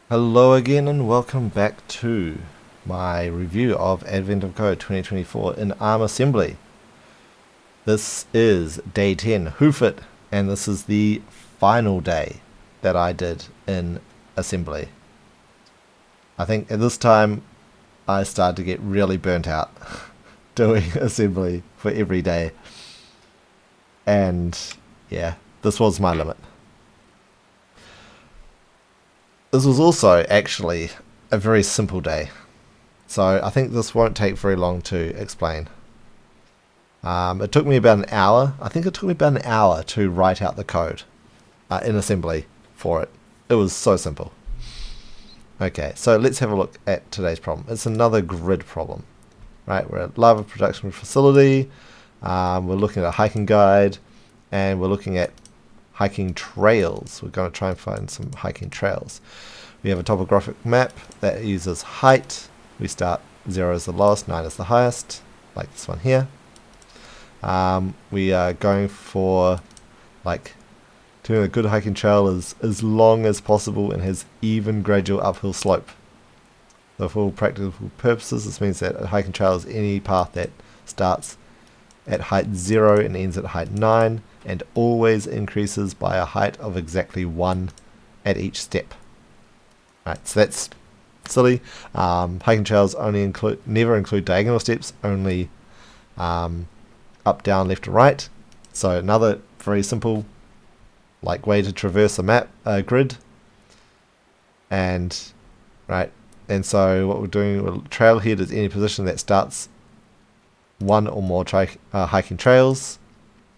Hello again and welcome back to my review of Advent of Code 2024 in ARM Assembly. This is day 10, Hoof It, and this is the final day that I did in assembly. I think at this time I started to get really burnt out doing assembly for every day, and yeah, this was my limit. This was also actually a very simple day, so I think this won't take very long to explain. It took me about an hour. I think it took me about an hour to write out the code in assembly for it. It was so simple. Okay, so let's have a look at today's problem. It's another grid problem, right? We're at lava production facility. We're looking at a hiking guide, and we're looking at hiking trails. We're going to try and find some hiking trails. We have a topographic map that uses height. We start 0 is the lowest, 9 is the highest, like this one here. We are going for doing a good hiking trail is as long as possible and has even gradual uphill slope. So for all practical purposes, this means that a hiking trail is any path that starts at height 0 and ends at height 9 and always increases by a height of exactly 1 at each step. Right, so that's silly. Hiking trails never include diagonal steps, only up, down, left, or right. So another very simple way to traverse a grid. And so what we're doing, trailhead is any position that starts one or more hiking trails.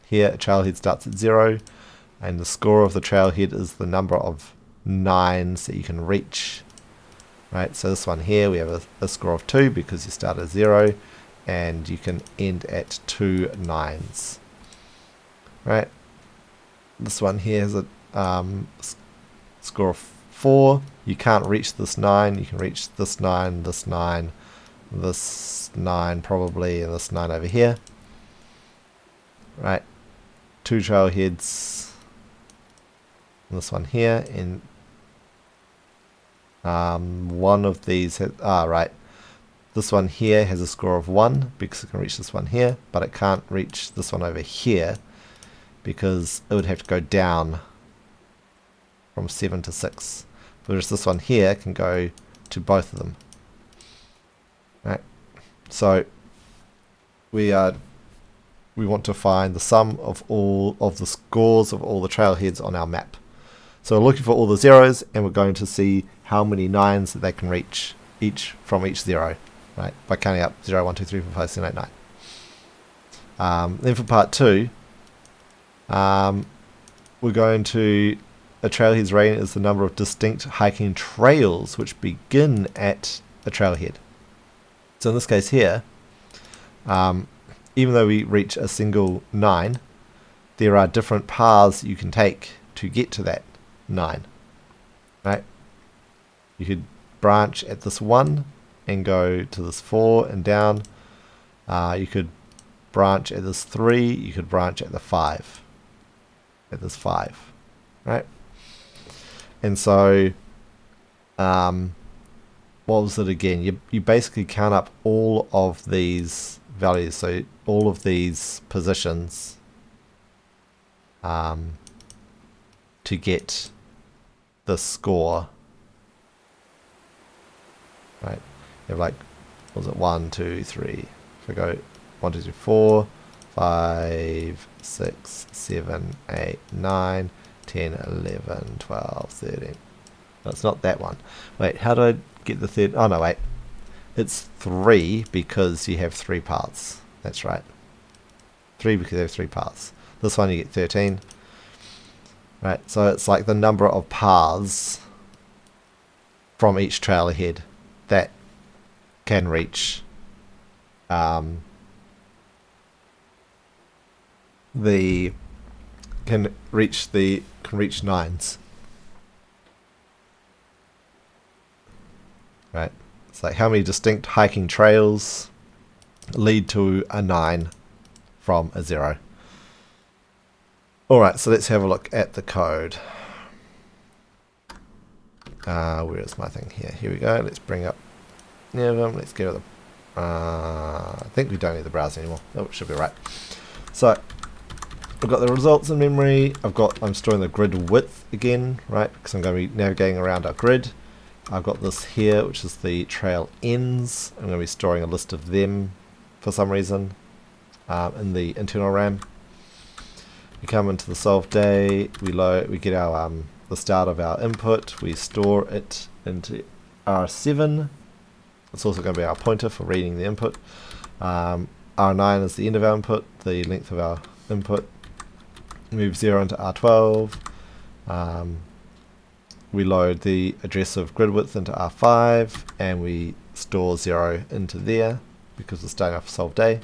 Here, a trailhead starts at 0, and the score of the trailhead is the number of 9s that you can reach. Right, so this one here, we have a score of 2 because you start at 0, and you can end at 2 9s. Right, this one here has a score of 4. You can't reach this 9. You can reach this 9, this 9, this 9 probably, and this 9 over here. Right, 2 trailheads, and this one here, and one of these has, this one here has a score of 1 because it can reach this one here, but it can't reach this one over here because it would have to go down from 7 to 6. Whereas this one here can go to both of them. Right, so we want to find the sum of all of the scores of all the trailheads on our map. So we're looking for all the zeros, and we're going to see how many 9s that they can reach from each 0, right? By counting up 0, 1, 2, 3, 4, 5, 6, 7, 8, 9. Then for part 2, we're going to a trailhead's rating is the number of distinct hiking trails which begin at a trailhead. So in this case here, even though we reach a single 9, there are different paths you can take to get to that 9. Right? You could branch at this 1 and go to this 4 and down. You could branch at this 3. You could branch at the 5. At this 5. Right? And so, what was it again? You basically count up all of these values, so all of these positions to get the score. Right? You have what was it, 1, 2, 3. If I go 1, 2, 3, 4, 5, 6, 7, 8, 9, 10, 11, 12, 13. No, it's not that one. Wait, how do I get the third? Oh no, wait. It's 3 because you have 3 paths. That's right. 3 because you have 3 paths. This one you get 13. Right, so it's like the number of paths from each trailhead that can reach can reach 9s. Right. It's like how many distinct hiking trails lead to a 9 from a 0. Alright, so let's have a look at the code. Where is my thing here? Here we go. Let's bring up any of them. Let's get rid of the. I think we don't need the browser anymore. Oh, it should be right. So I've got the results in memory. I'm storing the grid width again, right? Because I'm going to be navigating around our grid. I've got this here, which is the trail ends. I'm going to be storing a list of them for some reason in the internal RAM. We come into the solve day. We get our the start of our input. We store it into R7. It's also going to be our pointer for reading the input. R9 is the end of our input, the length of our input. Move 0 into R12. We load the address of grid width into R5, and we store 0 into there because we're starting off solve day.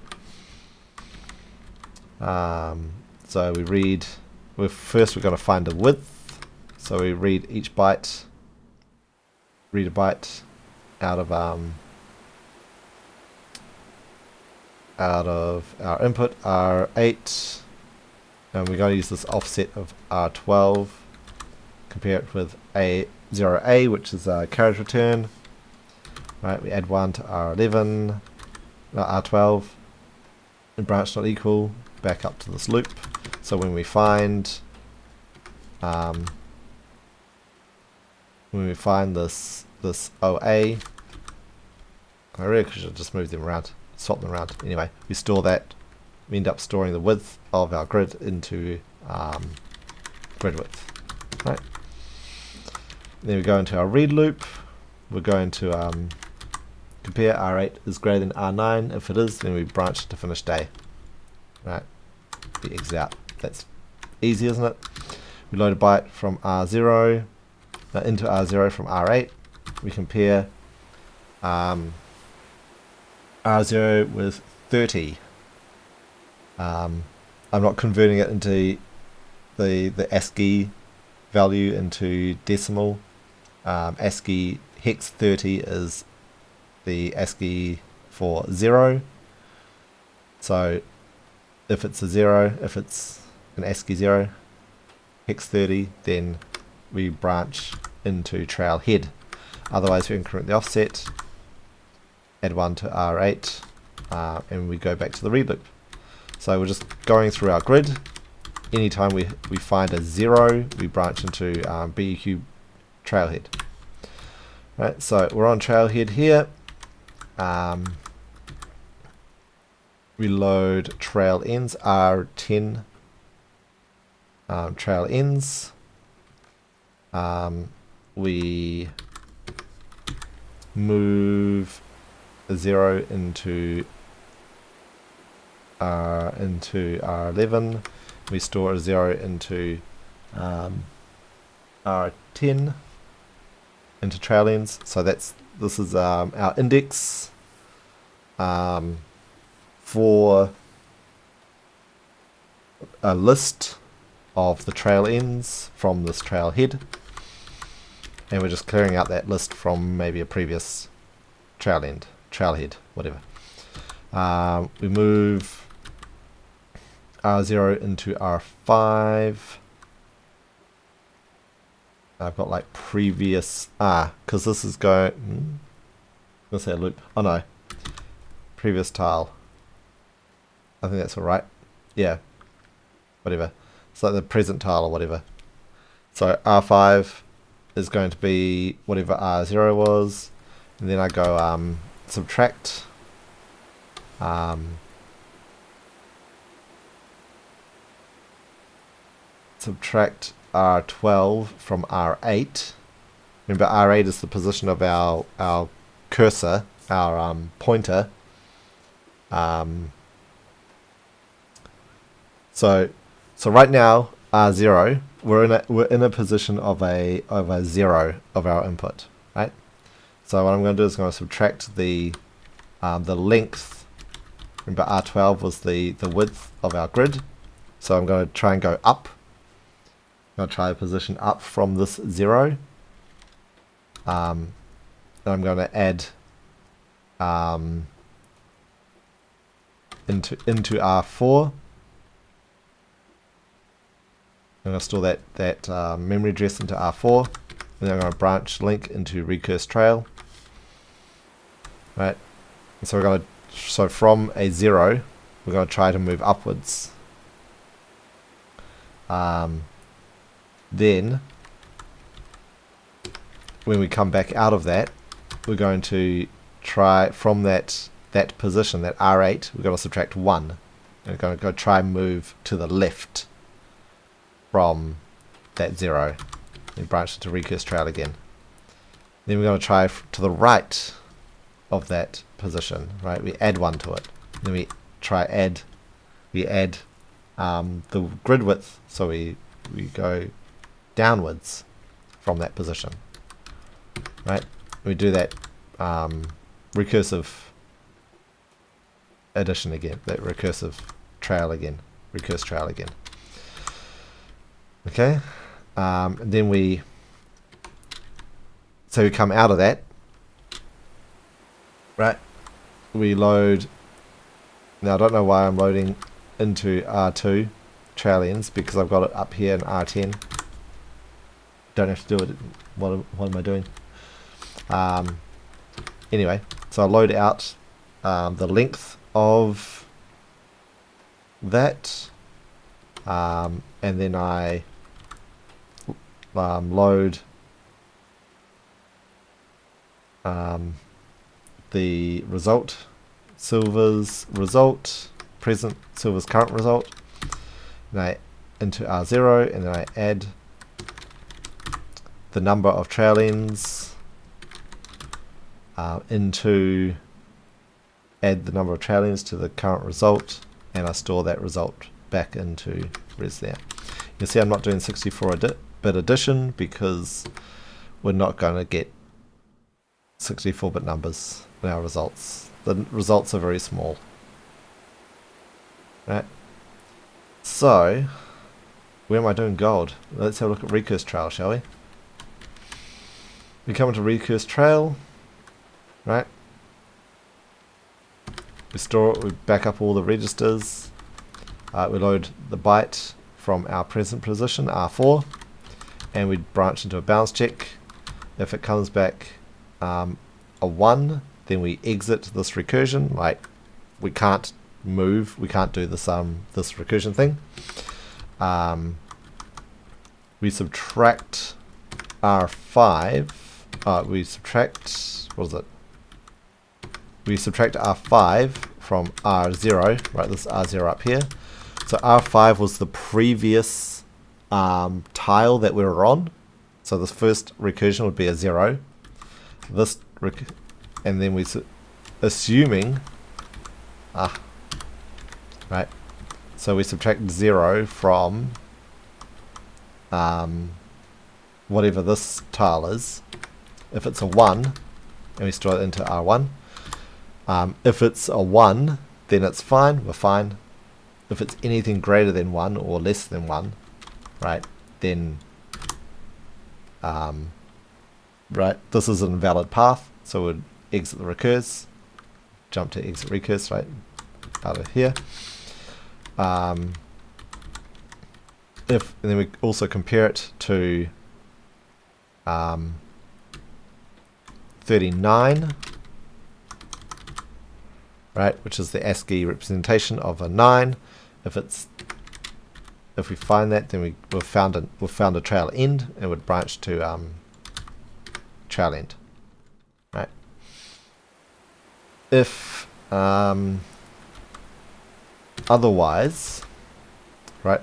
So we read. First, we're going to find the width. So we read each byte. Read a byte out of our input R8, and we're going to use this offset of R12. Compare it with A0A, which is a carriage return. Right, we add 1 to R11, R12, and branch not equal, back up to this loop. So when we find this OA, I really should just move them around, swap them around. Anyway, we store that. We end up storing the width of our grid into grid width. Right. Then we go into our read loop. We're going to compare R8 is greater than R9. If it is, then we branch to finish day. Right. We exit out. That's easy, isn't it? We load a byte from R0 into R0 from R8. We compare R0 with 30. I'm not converting it into the ASCII value into decimal. ASCII hex 30 is the ASCII for 0. So if it's a 0, if it's an ASCII 0, hex 30, then we branch into trail head. Otherwise we increment the offset, add 1 to R8, and we go back to the read loop. So we're just going through our grid. Anytime we find a 0, we branch into BEQ trailhead. Right, so we're on trailhead here. We load trail ends, R10 trail ends. We move a 0 into R11. We store a 0 into R10 into trail ends. So this is our index for a list of the trail ends from this trail head, and we're just clearing out that list from maybe a previous trail head, whatever. We move R0 into R5. I've got like previous because this is going. Let's say a loop. Oh no, previous tile. I think that's all right. Yeah, whatever. It's like the present tile or whatever. So R5 is going to be whatever R0 was, and then I go subtract subtract R12 from R8. Remember, R8 is the position of our cursor, our pointer. So right now R0, we're in a position of a 0 of our input, right? So what I'm going to do is I'm going to subtract the length. Remember, R12 was the width of our grid, so I'm going to try and go up. I'm going to try a position up from this 0. And I'm going to add into R4. I'm going to store that memory address into R4. and then I'm going to branch link into recurse trail. Right, and so we're going to, so from a 0, we're going to try to move upwards. Then, when we come back out of that, we're going to try from that position, that R8, we're going to subtract 1. And we're going to go try and move to the left from that 0. Then branch into recurse trail again. Then we're going to try to the right of that position, right? We add 1 to it. Then we add the grid width, so we go downwards from that position, right? We do that recursive addition again, that recursive trail again, recurse trail again. Okay, and then we come out of that, right? We load. Now I don't know why I'm loading into R2 trail ends, because I've got it up here in R10. Don't have to do it. What am I doing? Anyway, so I load out the length of that, and then I load the result, Silver's result, present, Silver's current result, and I into R0, and then I add the number of trail ends add the number of trail ends to the current result, and I store that result back into res there. You can see I'm not doing 64-bit addition because we're not going to get 64-bit numbers in our results. The results are very small. Right. So, where am I doing gold? Let's have a look at recurse trail, shall we? We come into recurse trail, right? We store it, we back up all the registers, we load the byte from our present position, R4, and we branch into a bounce check. If it comes back a 1, then we exit this recursion. Like, we can't move, we can't do this this recursion thing. We subtract R5. We subtract, what is it? We subtract R5 from R0, right? This R0 up here. So R5 was the previous tile that we were on. So this first recursion would be a 0. This and then we assuming right. So we subtract 0 from whatever this tile is. If it's a 1, and we store it into R1. If it's a 1, then it's fine, we're fine. If it's anything greater than 1 or less than 1, right, then right, this is an invalid path, so we'd exit the recurse, jump to exit recurse, right, out of here. And then we also compare it to 39, right, which is the ASCII representation of a 9. If we find that, then we've found a trail end, and would branch to trail end, right? If otherwise, right,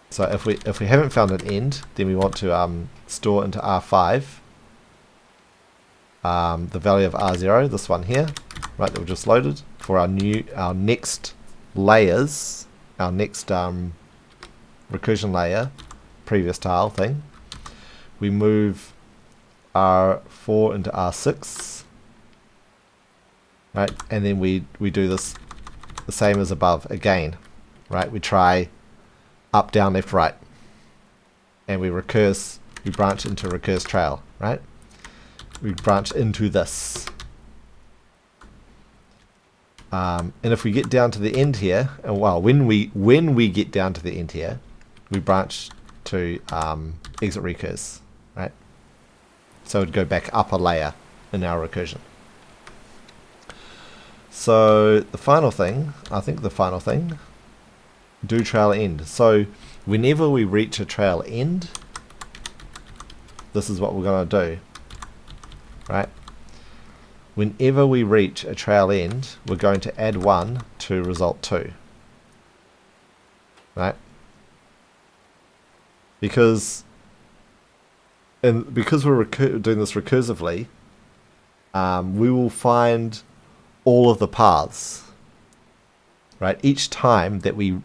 so if we haven't found an end, then we want to store into R5 the value of R0, this one here, right, that we just loaded for our next layers, our next recursion layer, previous tile thing. We move R4 into R6, right, and then we do this the same as above again, right? We try up, down, left, right, and we branch into recurse trail, right? We branch into this. And if we get down to the end here, and well, when we get down to the end here, we branch to exit recurse, right? So it'd go back up a layer in our recursion. So the final thing, I think the final thing, do trail end. So whenever we reach a trail end, this is what we're going to do, right? Whenever we reach a trail end, we're going to add 1 to result 2, right? Because we're doing this recursively, we will find all of the paths, right? Each time that we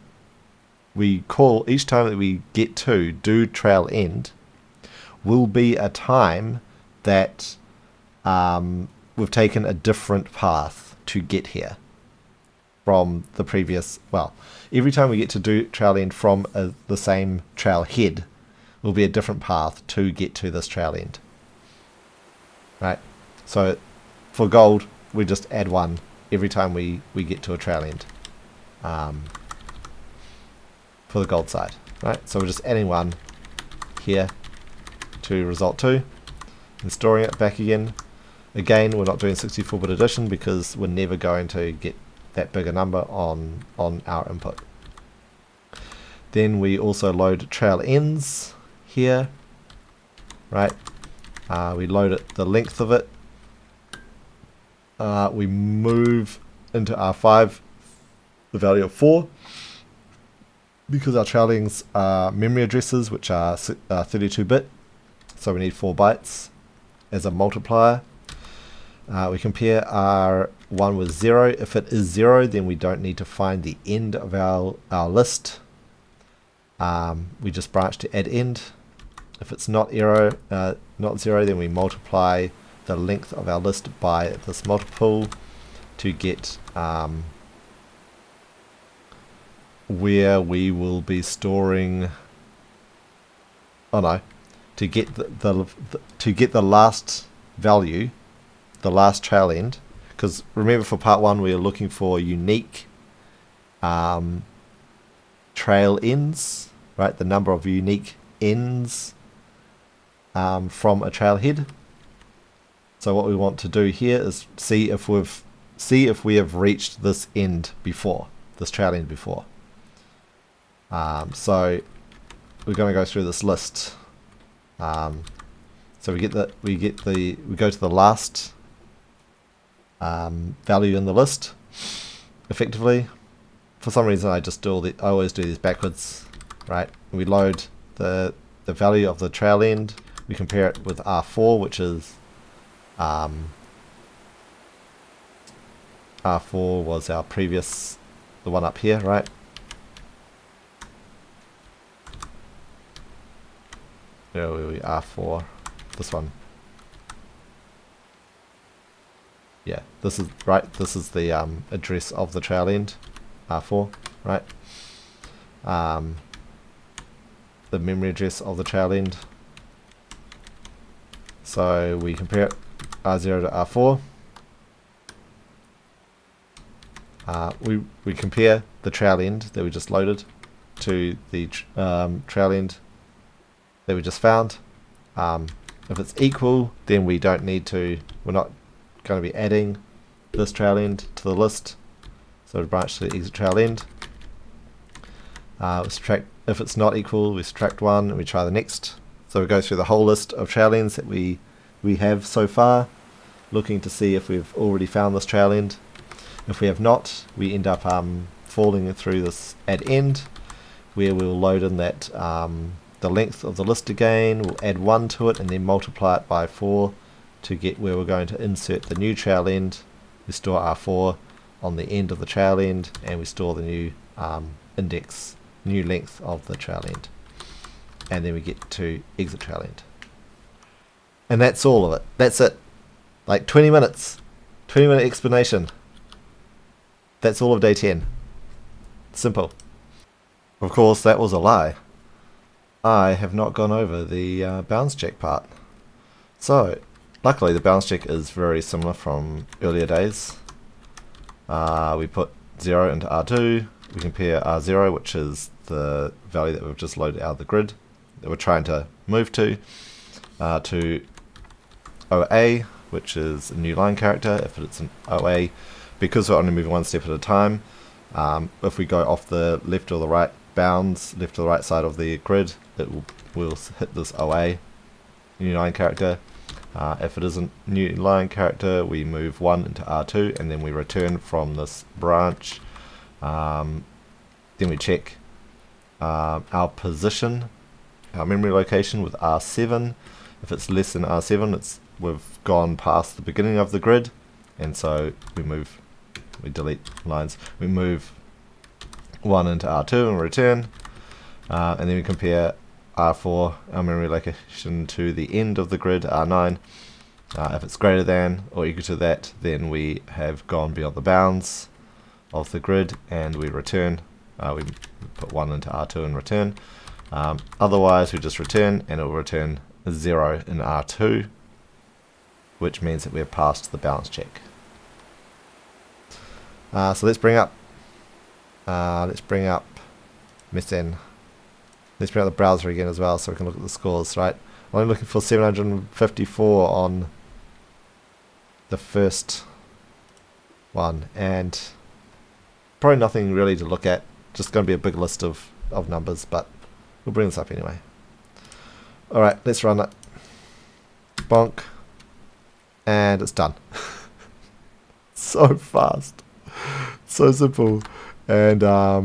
get to do trail end will be a time that we've taken a different path to get here from the previous. Well, every time we get to do trail end from the same trail head will be a different path to get to this trail end, right? So for gold, we just add 1 every time we get to a trail end for the gold side, right? So we're just adding 1 here to result 2 and storing it back again. Again, we're not doing 64-bit addition because we're never going to get that bigger number on our input. Then we also load trail ends here, right? We load it, the length of it. We move into R5 the value of 4 because our trailings are memory addresses which are 32-bit, so we need 4 bytes as a multiplier. We compare R1 with 0. If it is 0, then we don't need to find the end of our list. We just branch to add end. If it's not 0, then we multiply the length of our list by this multiple to get where we will be storing. Oh no, to get the last value, the last trail end. Because remember, for part 1 we are looking for unique trail ends, right? The number of unique ends from a trailhead. So what we want to do here is see if we have reached this end before, this trail end before. So we're going to go through this list. So we go to the last value in the list. Effectively, for some reason I always do these backwards, right? We load the value of the trail end. We compare it with R4, which is R4 was our previous, the one up here, right? Where were we? R4, this one. Yeah, this is right. This is the address of the trail end, R4, right? The memory address of the trail end. So we compare it, R0 to R4. We compare the trail end that we just loaded to the trail end that we just found. If it's equal, then we don't need to. We're not going to be adding this trail end to the list. So we branch to the exit trail end. We subtract. If it's not equal, we subtract 1 and we try the next. So we go through the whole list of trail ends that we have so far, looking to see if we've already found this trail end. If we have not, we end up falling through this add end, where we'll load in that the length of the list again. We'll add 1 to it and then multiply it by 4 to get where we're going to insert the new trail end. We store R4 on the end of the trail end, and we store the new new length of the trail end. And then we get to exit trail end. And that's all of it. That's it. Like 20 minutes. 20-minute explanation. That's all of day 10. Simple. Of course, that was a lie. I have not gone over the bounds check part. So, luckily the bounds check is very similar from earlier days. We put 0 into R2. We compare R0, which is the value that we've just loaded out of the grid that we're trying to move to OA, which is a new line character. If it's an OA, because we're only moving one step at a time, if we go off the left or the right bounds, left or the right side of the grid, will hit this OA, new line character. If it isn't new line character, we move 1 into R2 and then we return from this branch. Then we check our position, our memory location with R7. If it's less than R7, we've gone past the beginning of the grid, and so we delete lines. We move 1 into R2 and return, and then we compare R4, our memory location, to the end of the grid, R9. If it's greater than or equal to that, then we have gone beyond the bounds of the grid and we return. We put 1 into R2 and return. Otherwise, we just return, and it will return 0 in R2, which means that we're passed the balance check. So let's bring up Messen. Let's bring up the browser again as well, so we can look at the scores. Right, I'm only looking for 754 on the first one, and probably nothing really to look at. Just going to be a big list of numbers, but we'll bring this up anyway. All right, let's run it. Bonk, and it's done. So fast, so simple. And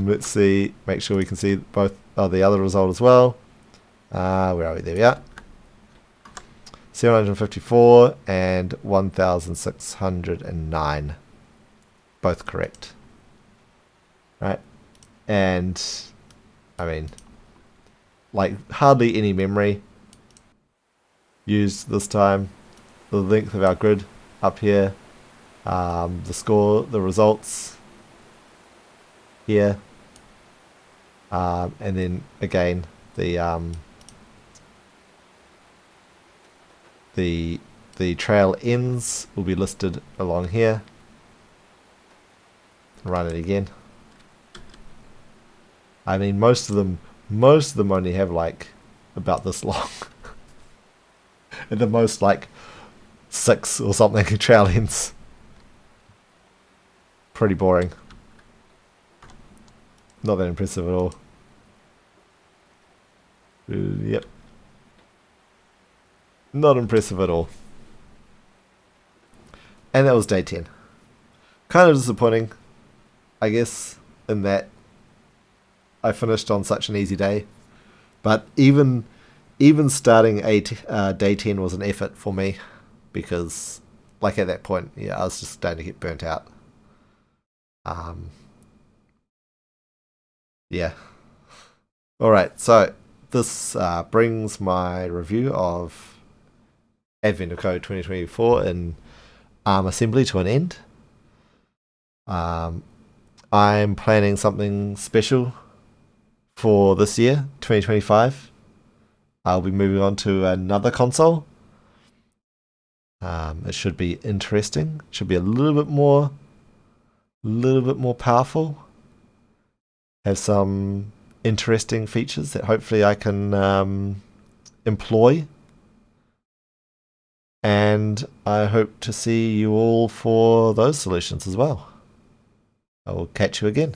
let's see, make sure we can see both the other result as well. Where are we? There we are. 754 and 1609. Both correct. Right. And I mean, like, hardly any memory used this time. The length of our grid up here. The score, the results here. And then again, the trail ends will be listed along here. Run it again. I mean, most of them only have like about this long. At the most, like 6 or something trail ends. Pretty boring. Not that impressive at all. Yep. Not impressive at all. And that was day 10. Kind of disappointing, I guess, in that I finished on such an easy day. But even starting day 10 was an effort for me, because like at that point, yeah, I was just starting to get burnt out. Yeah. Alright, so this brings my review of Advent of Code 2024 in ARM assembly to an end. I'm planning something special for this year, 2025. I'll be moving on to another console. It should be interesting. It should be a little bit more powerful. Have some interesting features that hopefully I can employ. And I hope to see you all for those solutions as well. I will catch you again.